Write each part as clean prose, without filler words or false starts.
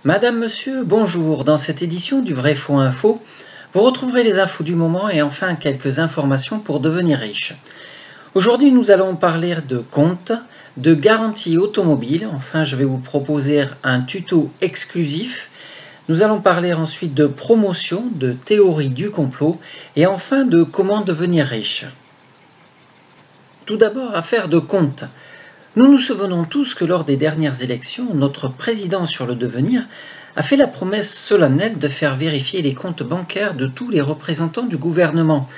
Madame, Monsieur, bonjour. Dans cette édition du Vrai Faux Info, vous retrouverez les infos du moment et enfin quelques informations pour devenir riche. Aujourd'hui, nous allons parler de compte, de garantie automobile. Enfin, je vais vous proposer un tuto exclusif. Nous allons parler ensuite de promotion, de théorie du complot et enfin de comment devenir riche. Tout d'abord, affaire de compte. Nous nous souvenons tous que lors des dernières élections, notre président sur le devenir a fait la promesse solennelle de faire vérifier les comptes bancaires de tous les représentants du gouvernement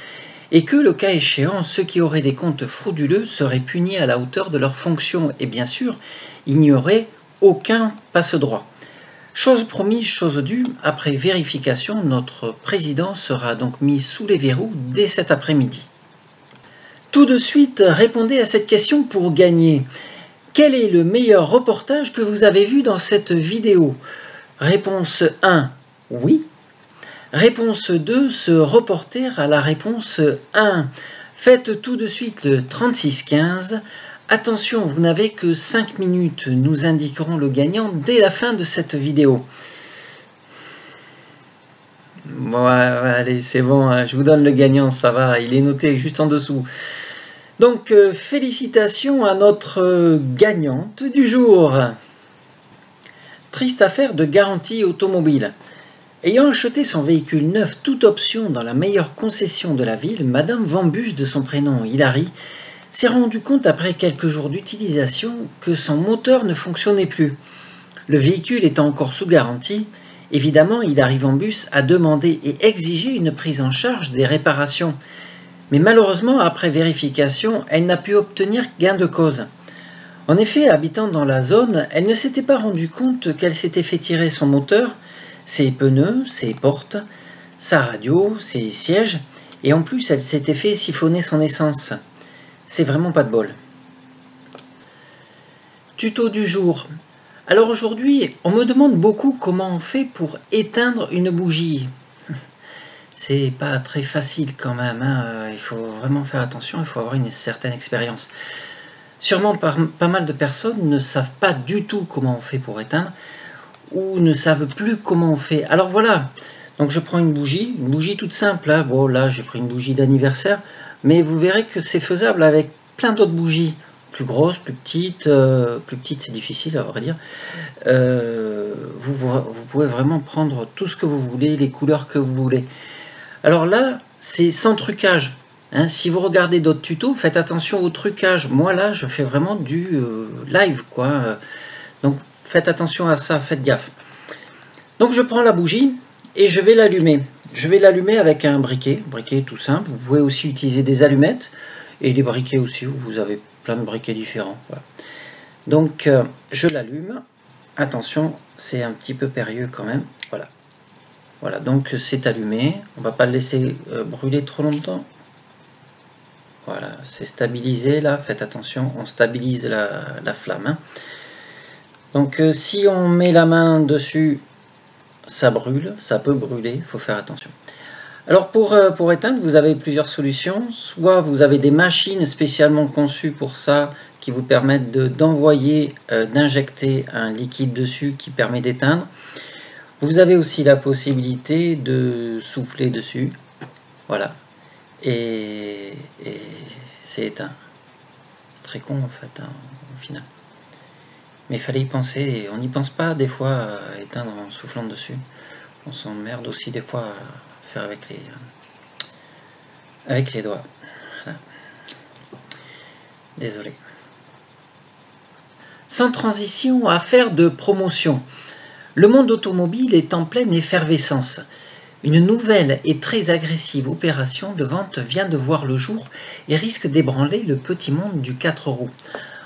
et que, le cas échéant, ceux qui auraient des comptes frauduleux seraient punis à la hauteur de leurs fonctions. Et bien sûr, il n'y aurait aucun passe-droit. Chose promise, chose due, après vérification, notre président sera donc mis sous les verrous dès cet après-midi. Tout de suite, répondez à cette question pour gagner. Quel est le meilleur reportage que vous avez vu dans cette vidéo? Réponse 1, oui. Réponse 2, ce reporter a la réponse 1. Faites tout de suite le 3615. Attention, vous n'avez que 5 minutes. Nous indiquerons le gagnant dès la fin de cette vidéo. Bon, allez, c'est bon, je vous donne le gagnant, ça va, il est noté juste en dessous. Donc, félicitations à notre gagnante du jour. Triste affaire de garantie automobile. Ayant acheté son véhicule neuf, toute option dans la meilleure concession de la ville, Madame Vambus, de son prénom Hilary, s'est rendu compte après quelques jours d'utilisation que son moteur ne fonctionnait plus. Le véhicule étant encore sous garantie, évidemment, Hilary Vambus a demandé et exigé une prise en charge des réparations. Mais malheureusement, après vérification, elle n'a pu obtenir gain de cause. En effet, habitant dans la zone, elle ne s'était pas rendue compte qu'elle s'était fait tirer son moteur, ses pneus, ses portes, sa radio, ses sièges, et en plus elle s'était fait siphonner son essence. C'est vraiment pas de bol. Tuto du jour. Alors aujourd'hui, on me demande beaucoup comment on fait pour éteindre une bougie. C'est pas très facile quand même, hein. Il faut vraiment faire attention, il faut avoir une certaine expérience. Sûrement pas mal de personnes ne savent pas du tout comment on fait pour éteindre ou ne savent plus comment on fait. Alors voilà, donc je prends une bougie toute simple, hein. Bon là j'ai pris une bougie d'anniversaire, mais vous verrez que c'est faisable avec plein d'autres bougies, plus grosses, plus petites c'est difficile à vrai dire. Vous pouvez vraiment prendre tout ce que vous voulez, les couleurs que vous voulez. Alors là, c'est sans trucage. Hein, si vous regardez d'autres tutos, faites attention au trucage. Moi là, je fais vraiment du live, quoi. Donc faites attention à ça, faites gaffe. Donc je prends la bougie et je vais l'allumer. Je vais l'allumer avec un briquet tout simple. Vous pouvez aussi utiliser des allumettes et des briquets aussi. Vous avez plein de briquets différents. Voilà. Donc je l'allume. Attention, c'est un petit peu périlleux quand même. Voilà. Voilà, donc c'est allumé. On ne va pas le laisser brûler trop longtemps. Voilà, c'est stabilisé là. Faites attention, on stabilise la flamme. Hein. Donc si on met la main dessus, ça brûle, ça peut brûler, il faut faire attention. Alors pour éteindre, vous avez plusieurs solutions. Soit vous avez des machines spécialement conçues pour ça, qui vous permettent d'envoyer, d'injecter un liquide dessus qui permet d'éteindre. Vous avez aussi la possibilité de souffler dessus, voilà, et c'est éteint. C'est très con en fait, hein, au final. Mais il fallait y penser, on n'y pense pas des fois à éteindre en soufflant dessus. On s'emmerde aussi des fois à faire avec les doigts. Voilà. Désolé. Sans transition, affaire de promotion. Le monde automobile est en pleine effervescence. Une nouvelle et très agressive opération de vente vient de voir le jour et risque d'ébranler le petit monde du 4 roues.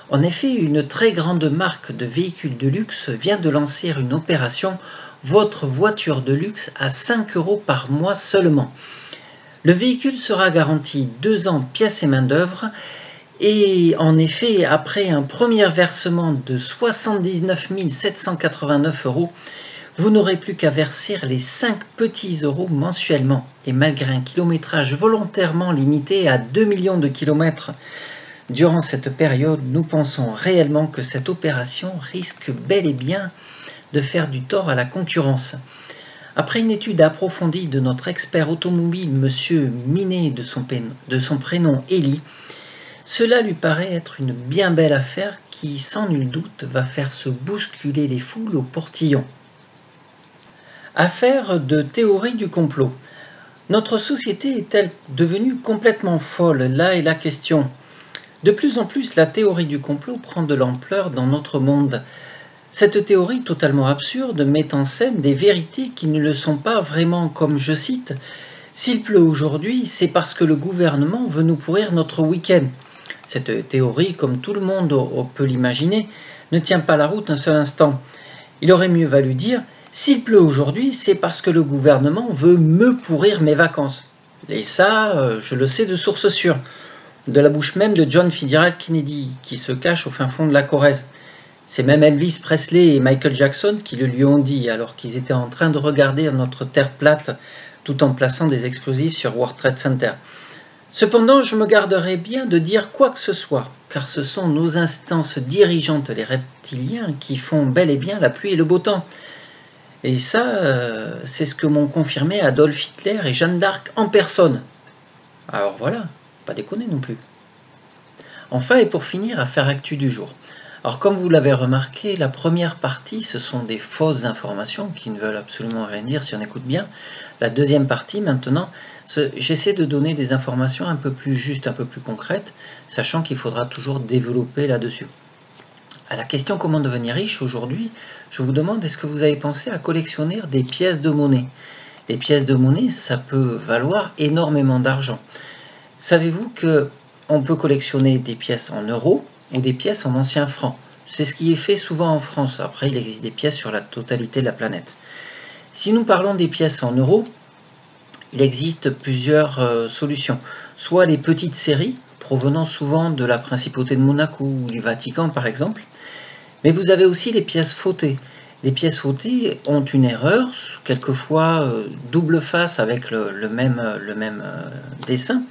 En effet, une très grande marque de véhicules de luxe vient de lancer une opération « Votre voiture de luxe à 5 € par mois seulement ». Le véhicule sera garanti 2 ans pièces et main-d'œuvre. Et en effet, après un premier versement de 79 789 €, vous n'aurez plus qu'à verser les 5 petits euros mensuellement. Et malgré un kilométrage volontairement limité à 2 millions de kilomètres, durant cette période, nous pensons réellement que cette opération risque bel et bien de faire du tort à la concurrence. Après une étude approfondie de notre expert automobile, M. Minet, de son prénom Elie, cela lui paraît être une bien belle affaire qui, sans nul doute, va faire se bousculer les foules au portillon. Affaire de théorie du complot. Notre société est-elle devenue complètement folle? Là est la question. De plus en plus, la théorie du complot prend de l'ampleur dans notre monde. Cette théorie totalement absurde met en scène des vérités qui ne le sont pas vraiment, comme je cite « S'il pleut aujourd'hui, c'est parce que le gouvernement veut nous pourrir notre week-end ». Cette théorie, comme tout le monde peut l'imaginer, ne tient pas la route un seul instant. Il aurait mieux valu dire « S'il pleut aujourd'hui, c'est parce que le gouvernement veut me pourrir mes vacances ». Et ça, je le sais de source sûre, de la bouche même de John Fitzgerald Kennedy, qui se cache au fin fond de la Corrèze. C'est même Elvis Presley et Michael Jackson qui le lui ont dit, alors qu'ils étaient en train de regarder notre terre plate, tout en plaçant des explosifs sur World Trade Center. Cependant, je me garderai bien de dire quoi que ce soit, car ce sont nos instances dirigeantes, les reptiliens, qui font bel et bien la pluie et le beau temps. Et ça, c'est ce que m'ont confirmé Adolf Hitler et Jeanne d'Arc en personne. Alors voilà, pas déconner non plus. Enfin, et pour finir, affaire actu du jour. Alors comme vous l'avez remarqué, la première partie, ce sont des fausses informations qui ne veulent absolument rien dire si on écoute bien. La deuxième partie, maintenant, j'essaie de donner des informations un peu plus justes, un peu plus concrètes, sachant qu'il faudra toujours développer là-dessus. À la question comment devenir riche aujourd'hui, je vous demande, est-ce que vous avez pensé à collectionner des pièces de monnaie? Les pièces de monnaie, ça peut valoir énormément d'argent. Savez-vous qu'on peut collectionner des pièces en euros ou des pièces en anciens francs? C'est ce qui est fait souvent en France. Après, il existe des pièces sur la totalité de la planète. Si nous parlons des pièces en euros, il existe plusieurs solutions. Soit les petites séries, provenant souvent de la Principauté de Monaco ou du Vatican par exemple, mais vous avez aussi les pièces fautées. Les pièces fautées ont une erreur, quelquefois double face avec le même dessin,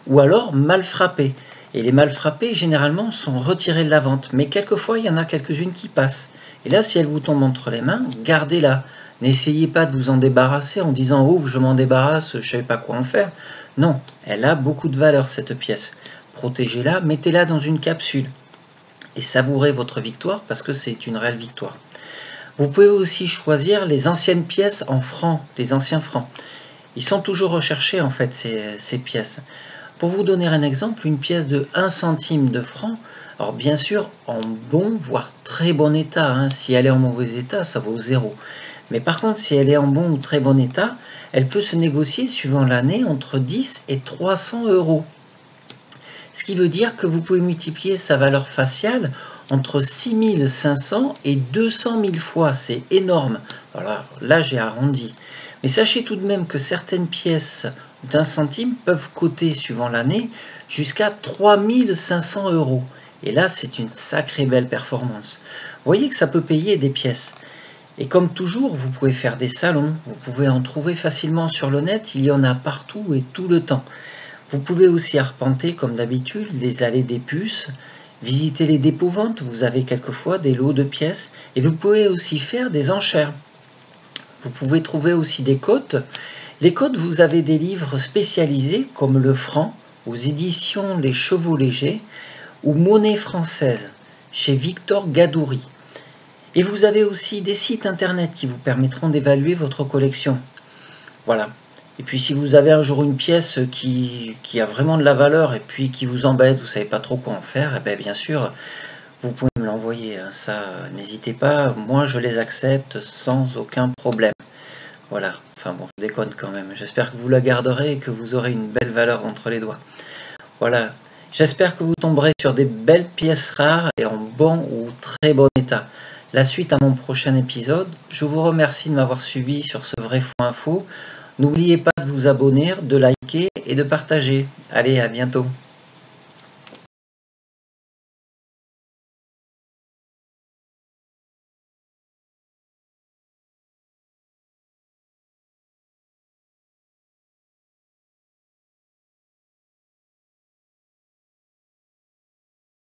ou alors mal frappées. Et les mal frappées, généralement, sont retirées de la vente. Mais quelquefois, il y en a quelques-unes qui passent. Et là, si elle vous tombe entre les mains, gardez-la. N'essayez pas de vous en débarrasser en disant « Oh, je m'en débarrasse, je ne savais pas quoi en faire ». Non, elle a beaucoup de valeur, cette pièce. Protégez-la, mettez-la dans une capsule. Et savourez votre victoire parce que c'est une réelle victoire. Vous pouvez aussi choisir les anciennes pièces en francs, les anciens francs. Ils sont toujours recherchés, en fait, ces pièces. Pour vous donner un exemple, une pièce de 1 centime de franc, alors bien sûr en bon, voire très bon état, hein. Si elle est en mauvais état, ça vaut 0. Mais par contre, si elle est en bon ou très bon état, elle peut se négocier suivant l'année entre 10 et 300 euros. Ce qui veut dire que vous pouvez multiplier sa valeur faciale entre 6500 et 200 000 fois. C'est énorme. Voilà, là, j'ai arrondi. Mais sachez tout de même que certaines pièces d'1 centime peuvent coûter, suivant l'année, jusqu'à 3500 euros. Et là, c'est une sacrée belle performance. Vous voyez que ça peut payer des pièces. Et comme toujours, vous pouvez faire des salons, vous pouvez en trouver facilement sur le net, il y en a partout et tout le temps. Vous pouvez aussi arpenter, comme d'habitude, les allées des puces, visiter les dépôts-ventes, vous avez quelquefois des lots de pièces, et vous pouvez aussi faire des enchères. Vous pouvez trouver aussi des cotes. Les cotes, vous avez des livres spécialisés, comme Le Franc, aux éditions Les Chevaux Légers, ou Monnaie française, chez Victor Gadoury. Et vous avez aussi des sites internet qui vous permettront d'évaluer votre collection. Voilà. Et puis si vous avez un jour une pièce qui a vraiment de la valeur et puis qui vous embête, vous ne savez pas trop quoi en faire, et bien sûr, vous pouvez me l'envoyer. Ça, n'hésitez pas, moi je les accepte sans aucun problème. Voilà, enfin bon, je déconne quand même. J'espère que vous la garderez et que vous aurez une belle valeur entre les doigts. Voilà, j'espère que vous tomberez sur des belles pièces rares et en bon ou très bon état. La suite à mon prochain épisode. Je vous remercie de m'avoir suivi sur ce Vrai Faux Info. N'oubliez pas de vous abonner, de liker et de partager. Allez, à bientôt.